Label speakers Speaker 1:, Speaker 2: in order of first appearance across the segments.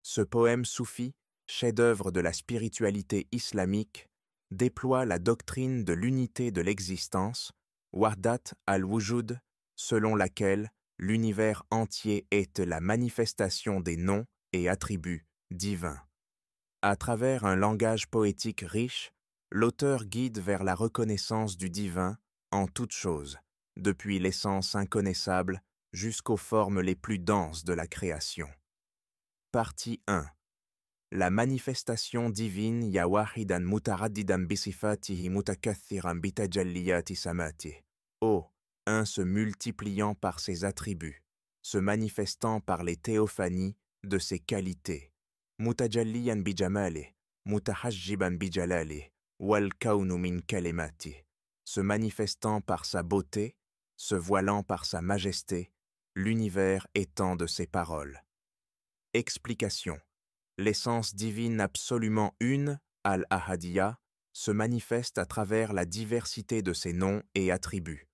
Speaker 1: Ce poème soufi, chef-d'œuvre de la spiritualité islamique, déploie la doctrine de l'unité de l'existence, Wahdat al-Wujud, selon laquelle l'univers entier est la manifestation des noms et attributs divins. À travers un langage poétique riche, l'auteur guide vers la reconnaissance du divin en toutes choses, depuis l'essence inconnaissable jusqu'aux formes les plus denses de la création. Partie 1. La manifestation divine ya wahidan mutaraddidan bisifatihi mutakathiran bitajalliyati samati. Un se multipliant par ses attributs, se manifestant par les théophanies de ses qualités. Mutajalliyan bijamali, mutahajjiban bijalali, wal kaunu min kalimati. Se manifestant par sa beauté, se voilant par sa majesté, l'univers étant de ses paroles. Explication. L'essence divine absolument une, al-Ahadiyya, se manifeste à travers la diversité de ses noms et attributs.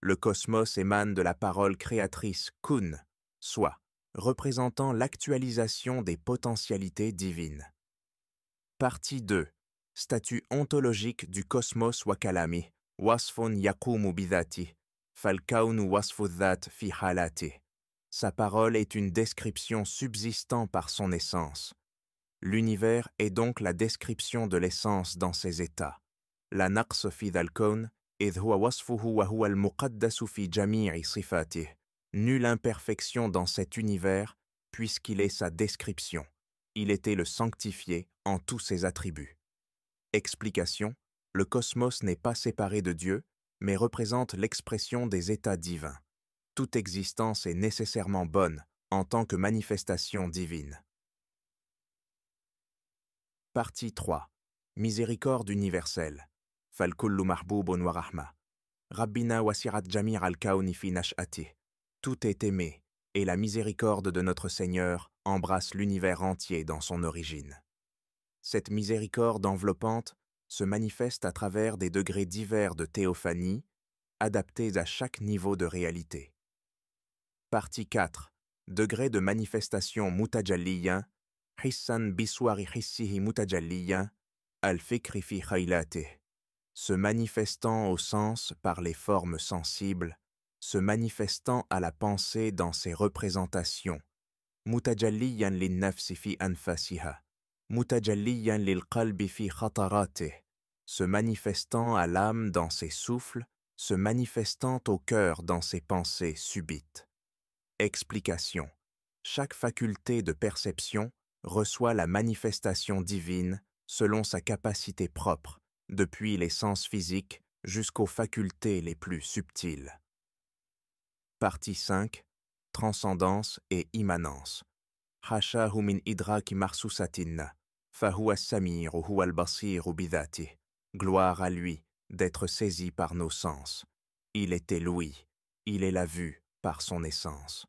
Speaker 1: Le cosmos émane de la parole créatrice Kun, soit, représentant l'actualisation des potentialités divines. Partie 2. Statut ontologique du cosmos wa kalami, wasfun yaqumu bidhati, fal kaunu wasfu dhat fi halati. Sa parole est une description subsistant par son essence. L'univers est donc la description de l'essence dans ses états. La naqs fi dhal kawn, idh huwa wasfuhu wa huwa al-muqaddasu fi jami'i sifatih. Nulle imperfection dans cet univers, puisqu'il est sa description. Il était le sanctifié en tous ses attributs. Explication. Le cosmos n'est pas séparé de Dieu, mais représente l'expression des états divins. Toute existence est nécessairement bonne en tant que manifestation divine. Partie 3. Miséricorde universelle. Fal kullu mahboubun wa rahma. Rabbina wasirat jamir al-kauni fi nash'ati. Tout est aimé, et la miséricorde de notre Seigneur embrasse l'univers entier dans son origine. Cette miséricorde enveloppante se manifeste à travers des degrés divers de théophanie, adaptés à chaque niveau de réalité. Partie 4. Degré de manifestation mutajalliyan, hissan biswari hissihi mutajalliyan, al-fikri fi khaylatih. Se manifestant au sens par les formes sensibles, se manifestant à la pensée dans ses représentations, mutajalliyan lin-nafsi fi anfasiha, mutajalliyan lil-qalbi fi khataratih, se manifestant à l'âme dans ses souffles, se manifestant au cœur dans ses pensées subites. Explication. Chaque faculté de perception reçoit la manifestation divine selon sa capacité propre, depuis les sens physiques jusqu'aux facultés les plus subtiles. Partie 5. Transcendance et immanence. Hashahu min idraki marsusatin, fahuwa samir huwa al-basir bidhati. Gloire à lui d'être saisi par nos sens. Il est l'ouïe, il est la vue par son essence.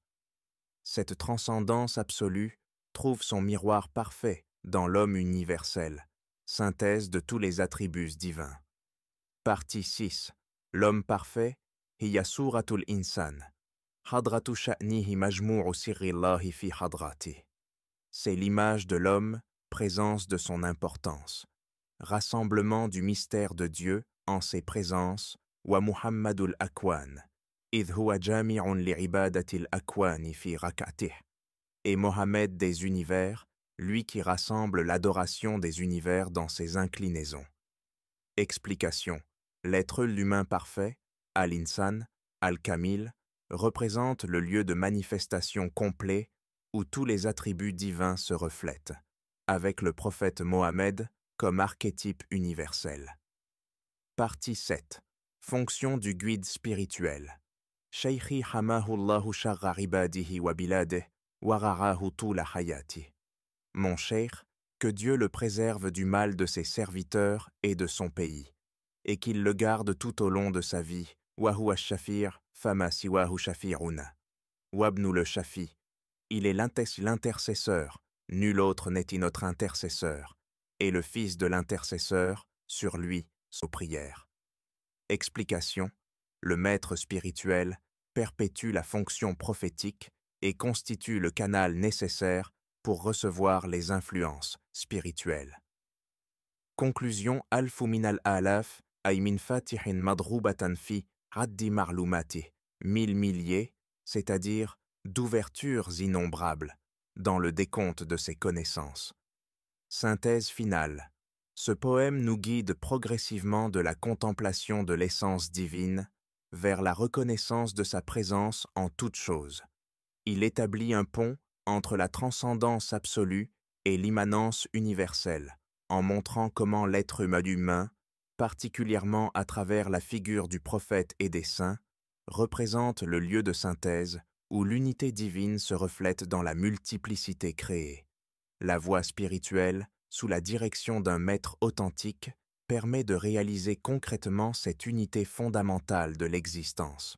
Speaker 1: Cette transcendance absolue trouve son miroir parfait dans l'homme universel, synthèse de tous les attributs divins. Partie 6. L'homme parfait, hiya suratul insan, hadratu sha'nihi majmu'u sirrillahi fi hadrati. C'est l'image de l'homme, présence de son importance, rassemblement du mystère de Dieu en ses présences, wa Muhammadul Akwan, idh huwa jami'un li'ibadatil akwani fi rak'atih. Et Mohammed des univers, lui qui rassemble l'adoration des univers dans ses inclinaisons. Explication. L'être l'humain parfait, al-insan, al-kamil, représente le lieu de manifestation complet où tous les attributs divins se reflètent, avec le prophète Mohammed comme archétype universel. Partie 7. Fonction du guide spirituel. Shaykhi hamahullahu sharra ibadihi wa biladeh wa ra'ahu tula hayati. Mon cheikh, que Dieu le préserve du mal de ses serviteurs et de son pays, et qu'il le garde tout au long de sa vie. Wa huwa shafir, fama siwahu shafiruna. Wabnu le shafi. Il est l'intercesseur, nul autre n'est notre intercesseur, et le fils de l'intercesseur, sur lui, aux prières. Explication. Le maître spirituel perpétue la fonction prophétique et constitue le canal nécessaire pour recevoir les influences spirituelles. Conclusion Alfu min al-alaf ay min fatihin madroubatan fi addi marloumati, 1000 milliers, c'est-à-dire d'ouvertures innombrables, dans le décompte de ses connaissances. Synthèse finale. Ce poème nous guide progressivement de la contemplation de l'essence divine vers la reconnaissance de sa présence en toute chose. Il établit un pont entre la transcendance absolue et l'immanence universelle, en montrant comment l'être humain, particulièrement à travers la figure du prophète et des saints, représente le lieu de synthèse où l'unité divine se reflète dans la multiplicité créée. La voie spirituelle, sous la direction d'un maître authentique, permet de réaliser concrètement cette unité fondamentale de l'existence.